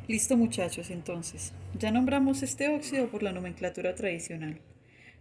Listo muchachos, entonces, ya nombramos este óxido por la nomenclatura tradicional.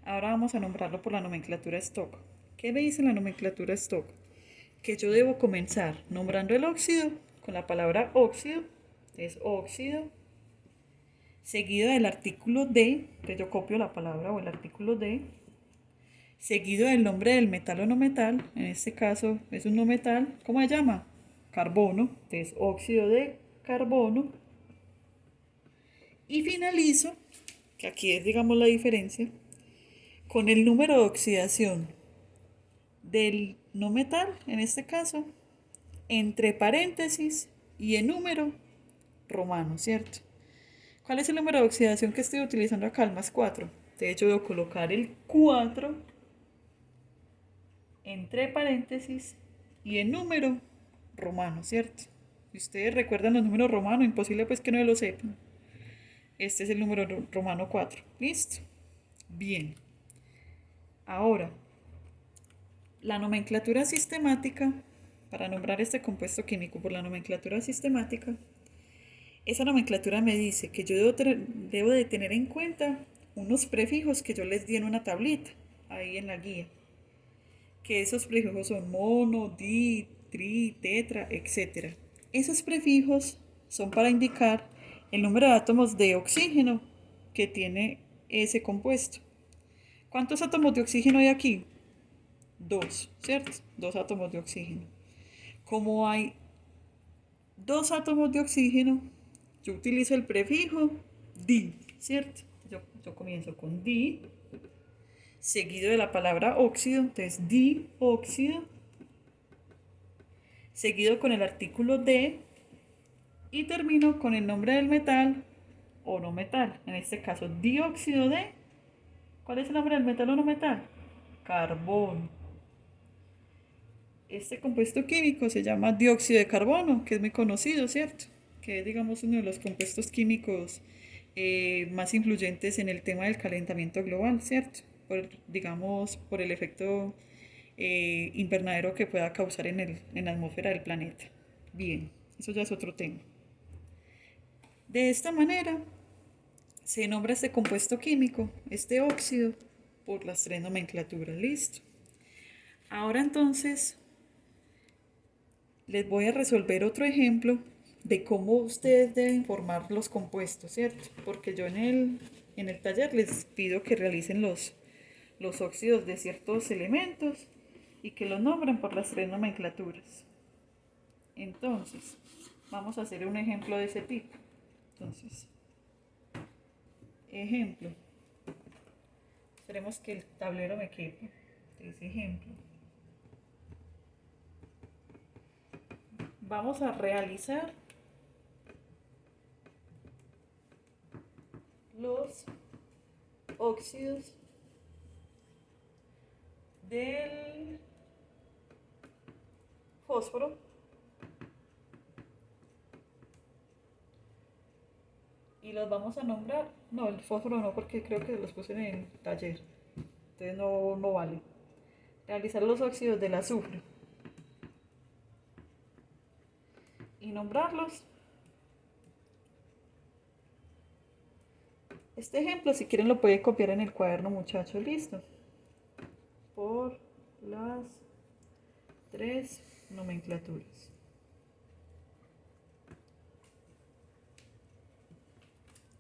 Ahora vamos a nombrarlo por la nomenclatura stock. ¿Qué me dice la nomenclatura stock? Que yo debo comenzar nombrando el óxido con la palabra óxido, es óxido, seguido del artículo de, que yo copio la palabra o el artículo de, seguido del nombre del metal o no metal, en este caso es un no metal, ¿cómo se llama? Carbono, entonces óxido de carbono. Y finalizo, que aquí es digamos la diferencia, con el número de oxidación del no metal, en este caso, entre paréntesis y en número romano, ¿cierto? ¿Cuál es el número de oxidación que estoy utilizando acá? El más 4. De hecho, voy a colocar el 4 entre paréntesis y en número romano, ¿cierto? Si ustedes recuerdan los números romanos, imposible pues que no lo sepan. Este es el número romano 4. ¿Listo? Bien. Ahora, la nomenclatura sistemática, para nombrar este compuesto químico por la nomenclatura sistemática, esa nomenclatura me dice que yo debo de tener en cuenta unos prefijos que yo les di en una tablita, ahí en la guía, que esos prefijos son mono, di, tri, tetra, etc. Esos prefijos son para indicar el número de átomos de oxígeno que tiene ese compuesto. ¿Cuántos átomos de oxígeno hay aquí? Dos, ¿cierto? Dos átomos de oxígeno. Como hay dos átomos de oxígeno, yo utilizo el prefijo di, ¿cierto? Yo comienzo con di, seguido de la palabra óxido, entonces dióxido, seguido con el artículo de y termino con el nombre del metal o no metal. En este caso, dióxido de. ¿Cuál es el nombre del metal o no metal? Carbón. Este compuesto químico se llama dióxido de carbono, que es muy conocido, ¿cierto? Que es, digamos, uno de los compuestos químicos más influyentes en el tema del calentamiento global, ¿cierto? Digamos, por el efecto invernadero que pueda causar en la atmósfera del planeta. Bien, eso ya es otro tema. De esta manera se nombra este compuesto químico, este óxido, por las tres nomenclaturas. Listo. Ahora entonces les voy a resolver otro ejemplo de cómo ustedes deben formar los compuestos, ¿cierto? Porque yo en el taller les pido que realicen los óxidos de ciertos elementos y que los nombren por las tres nomenclaturas. Entonces, vamos a hacer un ejemplo de ese tipo. Entonces, ejemplo. Esperemos que el tablero me quepa. Entonces, ejemplo. Vamos a realizar los óxidos del fósforo y los vamos a nombrar. No, el fósforo no, porque creo que los puse en el taller. Entonces no vale. Realizar los óxidos del azufre y nombrarlos. Este ejemplo, si quieren, lo puede copiar en el cuaderno, muchachos. Listo. Por las tres nomenclaturas.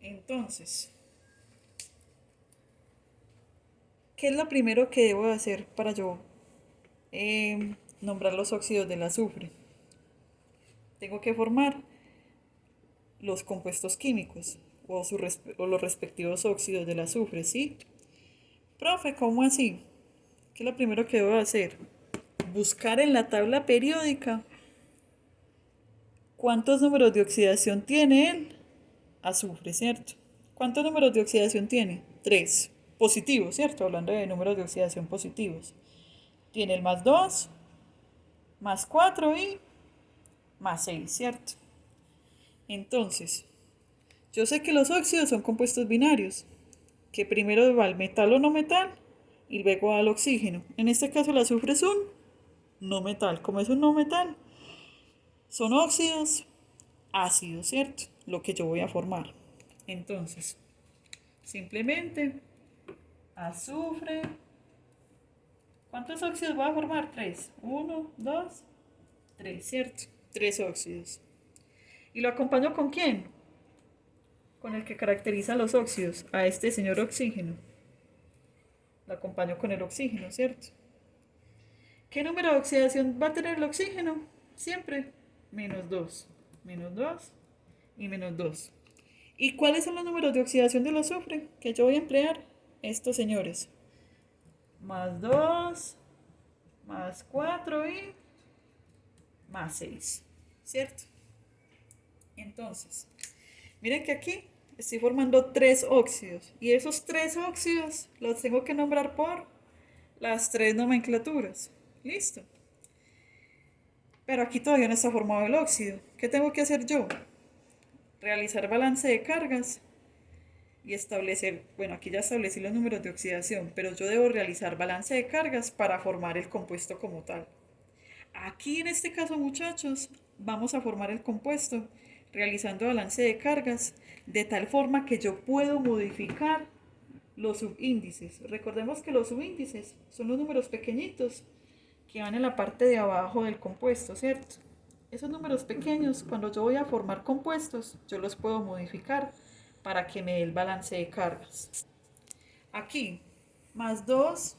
Entonces, ¿qué es lo primero que debo hacer para yo nombrar los óxidos del azufre? Tengo que formar los compuestos químicos o los respectivos óxidos del azufre, ¿sí? Profe, ¿cómo así? ¿Qué es lo primero que debo hacer? Buscar en la tabla periódica cuántos números de oxidación tiene el azufre, ¿cierto? ¿Cuántos números de oxidación tiene? Tres. Positivos, ¿cierto? Hablando de números de oxidación positivos. Tiene el más 2, más 4 y más 6, ¿cierto? Entonces, yo sé que los óxidos son compuestos binarios, que primero va al metal o no metal y luego al oxígeno. En este caso el azufre es un no metal. Como es un no metal, son óxidos ácido, ¿cierto? Lo que yo voy a formar. Entonces, simplemente azufre. ¿Cuántos óxidos voy a formar? 3. 1, 2, 3, ¿cierto? 3 óxidos. ¿Y lo acompaño con quién? Con el que caracteriza los óxidos, a este señor oxígeno. Lo acompaño con el oxígeno, ¿cierto? ¿Qué número de oxidación va a tener el oxígeno? Siempre menos 2, menos 2 y menos 2. ¿Y cuáles son los números de oxidación del azufre que yo voy a emplear? Estos señores. Más 2, más 4 y más 6. ¿Cierto? Entonces, miren que aquí estoy formando 3 óxidos. Y esos 3 óxidos los tengo que nombrar por las 3 nomenclaturas. ¿Listo? Pero aquí todavía no está formado el óxido. ¿Qué tengo que hacer yo? Realizar balance de cargas y establecer, bueno, aquí ya establecí los números de oxidación, pero yo debo realizar balance de cargas para formar el compuesto como tal. Aquí en este caso, muchachos, vamos a formar el compuesto realizando balance de cargas de tal forma que yo puedo modificar los subíndices. Recordemos que los subíndices son los números pequeñitos que van en la parte de abajo del compuesto, ¿cierto? Esos números pequeños, cuando yo voy a formar compuestos, yo los puedo modificar para que me dé el balance de cargas. Aquí, más 2,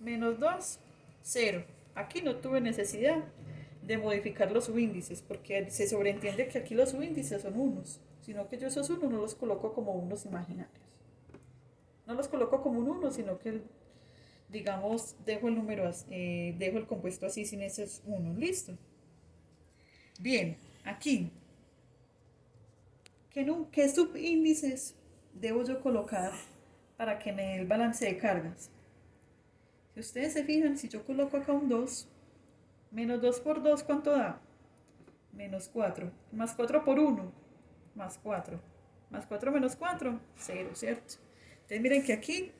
menos 2, 0. Aquí no tuve necesidad de modificar los subíndices, porque se sobreentiende que aquí los subíndices son unos, sino que yo esos unos no los coloco como unos imaginarios. No los coloco como un 1, sino que, digamos, dejo el número, dejo el compuesto así sin esos unos. ¿Listo? Bien, aquí, ¿qué subíndices debo yo colocar para que me dé el balance de cargas? Si ustedes se fijan, si yo coloco acá un 2, menos 2 por 2, ¿cuánto da? Menos 4. Más 4 por 1, más 4. Más 4 menos 4, 0, ¿cierto? Entonces miren que aquí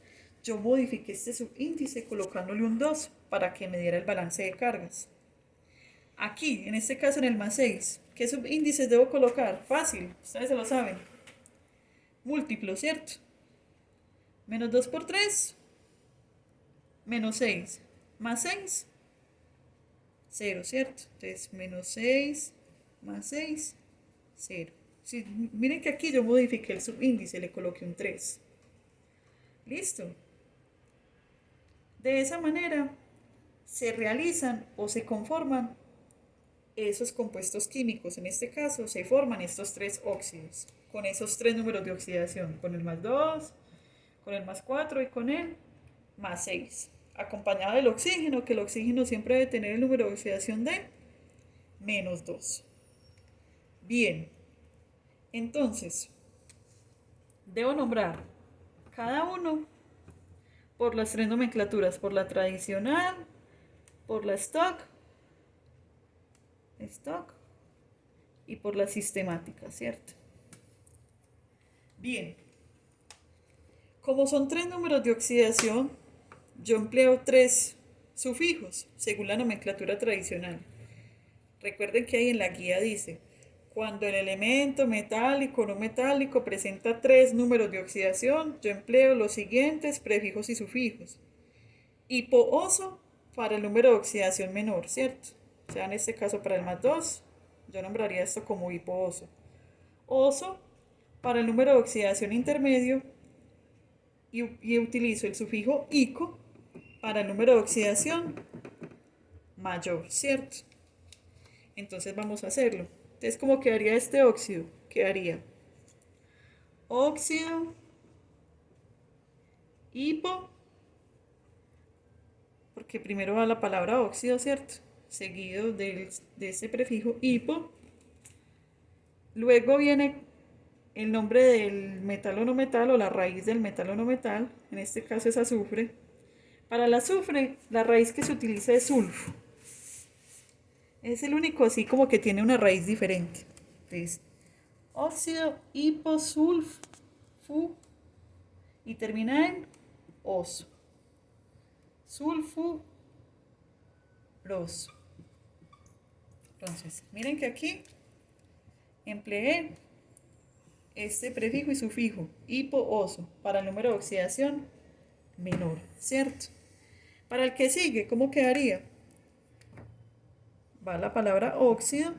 yo modifiqué este subíndice colocándole un 2 para que me diera el balance de cargas. Aquí, en este caso en el más 6, ¿qué subíndices debo colocar? Fácil, ustedes se lo saben. Múltiplo, ¿cierto? Menos 2 por 3, menos 6. Más 6, 0, ¿cierto? Entonces, menos 6 más 6, 0. Sí, miren que aquí yo modifiqué el subíndice, le coloqué un 3. ¿Listo? De esa manera se realizan o se conforman esos compuestos químicos. En este caso se forman estos 3 óxidos con esos 3 números de oxidación, con el más 2, con el más 4 y con el más 6, acompañado del oxígeno, que el oxígeno siempre debe tener el número de oxidación de menos 2. Bien, entonces debo nombrar cada uno por las 3 nomenclaturas, por la tradicional, por la stock y por la sistemática, ¿cierto? Bien, como son 3 números de oxidación, yo empleo 3 sufijos según la nomenclatura tradicional. Recuerden que ahí en la guía dice, cuando el elemento metálico o no metálico presenta 3 números de oxidación, yo empleo los siguientes prefijos y sufijos. Hipooso para el número de oxidación menor, ¿cierto? O sea, en este caso para el más 2, yo nombraría esto como hipooso. Oso para el número de oxidación intermedio y utilizo el sufijo ico para el número de oxidación mayor, ¿cierto? Entonces vamos a hacerlo. Entonces, ¿cómo quedaría este óxido? Quedaría óxido, hipo, porque primero va la palabra óxido, ¿cierto? Seguido de este prefijo hipo. Luego viene el nombre del metal o no metal o la raíz del metal o no metal. En este caso es azufre. Para el azufre, la raíz que se utiliza es sulfo. Es el único así como que tiene una raíz diferente. Entonces, óxido hiposulfu y termina en oso. Sulfuroso. Entonces, miren que aquí empleé este prefijo y sufijo, hipo-oso, para el número de oxidación menor, ¿cierto? Para el que sigue, ¿cómo quedaría? Va la palabra óxido,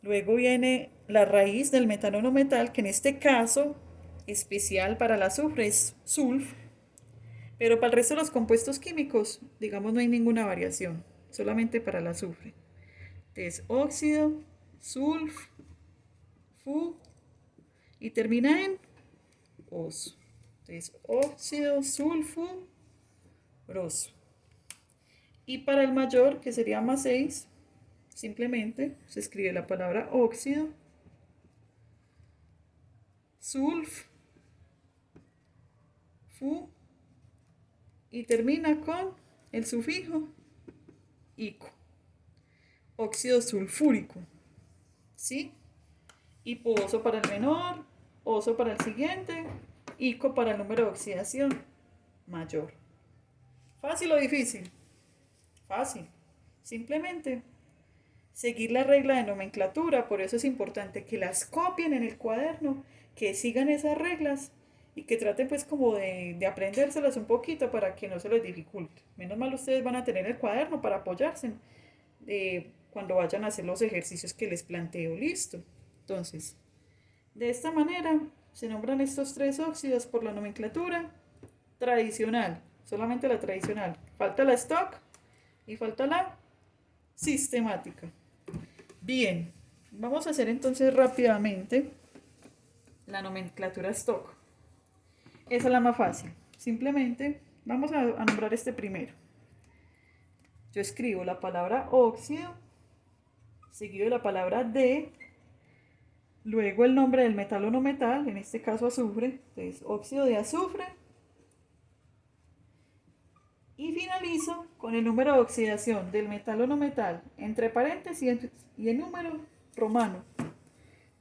luego viene la raíz del metanono metal, que en este caso, especial para el azufre, es sulf, pero para el resto de los compuestos químicos, digamos, no hay ninguna variación, solamente para el azufre. Entonces, óxido, sulf, fu, y termina en oso. Entonces, óxido sulfuroso. Y para el mayor, que sería más 6, simplemente se escribe la palabra óxido, sulf, fu, y termina con el sufijo ico. Óxido sulfúrico. ¿Sí? Hiposo para el menor, oso para el siguiente, ico para el número de oxidación mayor. ¿Fácil o difícil? Fácil. Simplemente seguir la regla de nomenclatura, por eso es importante que las copien en el cuaderno, que sigan esas reglas y que traten pues como de aprendérselas un poquito para que no se les dificulte. Menos mal ustedes van a tener el cuaderno para apoyarse cuando vayan a hacer los ejercicios que les planteo. Listo. Entonces, de esta manera se nombran estos 3 óxidos por la nomenclatura tradicional, solamente la tradicional. Falta la stock y falta la sistemática. Bien, vamos a hacer entonces rápidamente la nomenclatura stock. Esa es la más fácil. Simplemente vamos a nombrar este primero. Yo escribo la palabra óxido, seguido de la palabra de, luego el nombre del metal o no metal, en este caso azufre, entonces óxido de azufre, y finalizo con el número de oxidación del metal o no metal, entre paréntesis y el número romano.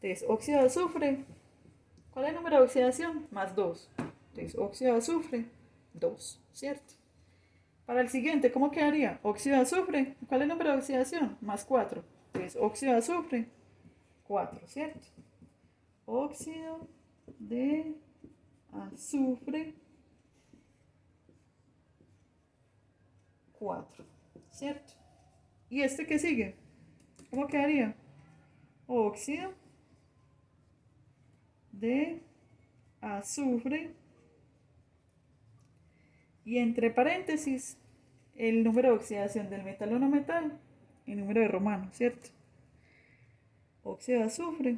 Entonces, óxido de azufre, ¿cuál es el número de oxidación? Más 2. Entonces, óxido de azufre, 2, ¿cierto? Para el siguiente, ¿cómo quedaría? Óxido de azufre, ¿cuál es el número de oxidación? Más 4. Entonces, óxido de azufre, 4, ¿cierto? Óxido de azufre, 4, ¿cierto? ¿Y este que sigue? ¿Cómo quedaría? Óxido de azufre y entre paréntesis el número de oxidación del metal o no metal y número de romano, ¿cierto? Óxido de azufre,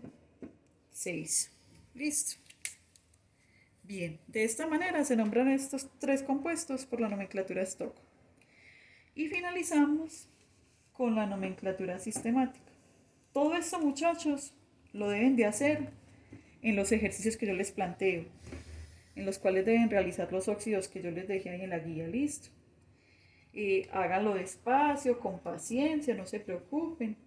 6. Listo. Bien, de esta manera se nombran estos 3 compuestos por la nomenclatura stock. Y finalizamos con la nomenclatura sistemática. Todo esto, muchachos, lo deben de hacer en los ejercicios que yo les planteo, en los cuales deben realizar los óxidos que yo les dejé ahí en la guía. Listo. Háganlo despacio, con paciencia, no se preocupen.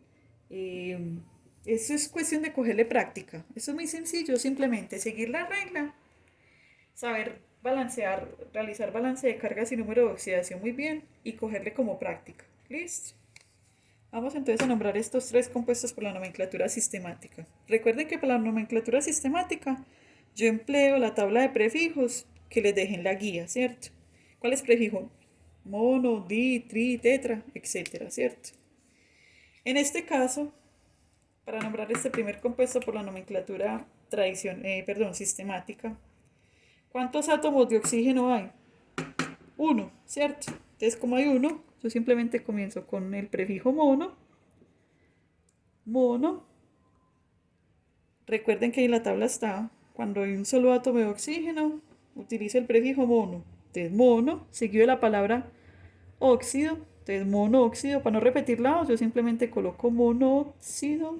Eso es cuestión de cogerle práctica. Eso es muy sencillo, simplemente seguir la regla, saber balancear, realizar balance de cargas y número de oxidación muy bien y cogerle como práctica. Listo. Vamos entonces a nombrar estos 3 compuestos por la nomenclatura sistemática. Recuerden que para la nomenclatura sistemática yo empleo la tabla de prefijos que les dejé en la guía, ¿cierto? ¿Cuál es prefijo? Mono, di, tri, tetra, etcétera, ¿cierto? En este caso, para nombrar este primer compuesto por la nomenclatura sistemática, ¿cuántos átomos de oxígeno hay? 1, ¿cierto? Entonces, como hay 1, yo simplemente comienzo con el prefijo mono. Mono. Recuerden que en la tabla está, cuando hay un solo átomo de oxígeno, utilizo el prefijo mono. Entonces, mono, seguido de la palabra óxido. Entonces, monóxido, para no repetir lados, yo simplemente coloco monóxido,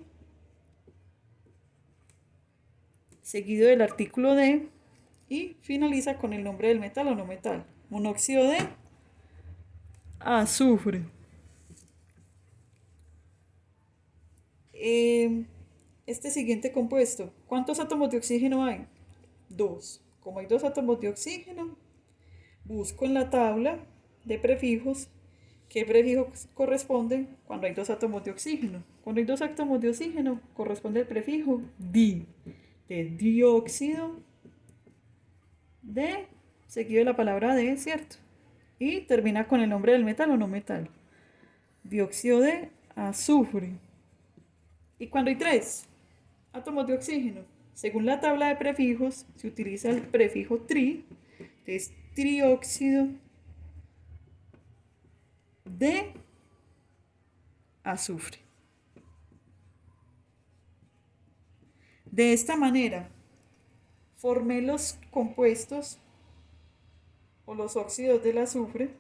seguido del artículo de, y finaliza con el nombre del metal o no metal. Monóxido de azufre. Este siguiente compuesto, ¿cuántos átomos de oxígeno hay? 2. Como hay 2 átomos de oxígeno, busco en la tabla de prefijos ¿Qué prefijo corresponde cuando hay dos átomos de oxígeno? Cuando hay dos átomos de oxígeno, corresponde el prefijo di, de dióxido de, seguido de la palabra de, ¿cierto? Y termina con el nombre del metal o no metal. Dióxido de azufre. Y cuando hay tres átomos de oxígeno, según la tabla de prefijos, se utiliza el prefijo tri, que es trióxido de azufre. De esta manera, formé los compuestos o los óxidos del azufre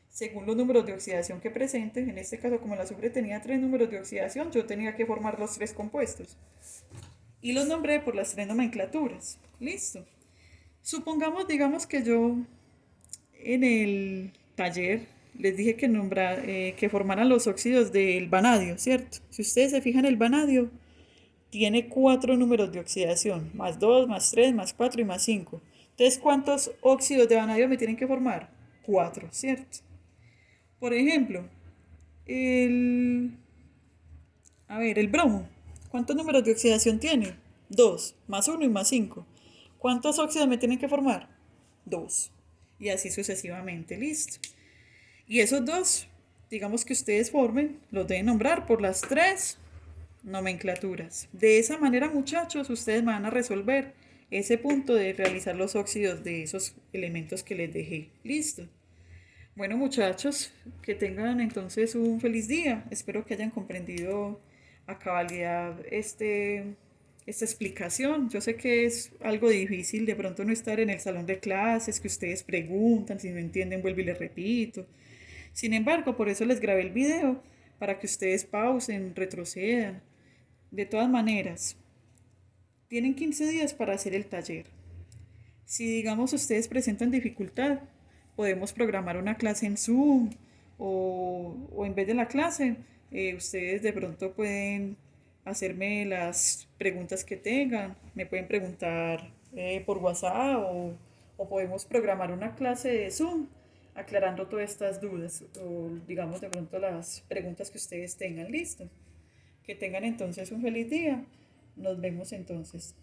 según los números de oxidación que presente. En este caso, como el azufre tenía 3 números de oxidación, yo tenía que formar los 3 compuestos. Y los nombré por las 3 nomenclaturas. Listo. Supongamos, digamos que yo en el taller les dije que formaran los óxidos del vanadio, ¿cierto? Si ustedes se fijan, el vanadio tiene 4 números de oxidación, más 2, más 3, más 4 y más 5. Entonces, ¿cuántos óxidos de vanadio me tienen que formar? 4, ¿cierto? Por ejemplo, el, el bromo. ¿Cuántos números de oxidación tiene? 2, más 1 y más 5. ¿Cuántos óxidos me tienen que formar? 2. Y así sucesivamente, listo. Y esos dos, digamos que ustedes formen, los deben nombrar por las 3 nomenclaturas. De esa manera, muchachos, ustedes van a resolver ese punto de realizar los óxidos de esos elementos que les dejé. Listo. Bueno, muchachos, que tengan entonces un feliz día. Espero que hayan comprendido a cabalidad esta explicación. Yo sé que es algo difícil de pronto no estar en el salón de clases, que ustedes preguntan, si no entienden, vuelvo y les repito. Sin embargo, por eso les grabé el video, para que ustedes pausen, retrocedan. De todas maneras, tienen 15 días para hacer el taller. Si, digamos, ustedes presentan dificultad, podemos programar una clase en Zoom o en vez de la clase, ustedes de pronto pueden hacerme las preguntas que tengan, me pueden preguntar por WhatsApp o podemos programar una clase de Zoom aclarando todas estas dudas o digamos de pronto las preguntas que ustedes tengan. Listo. Que tengan entonces un feliz día. Nos vemos entonces.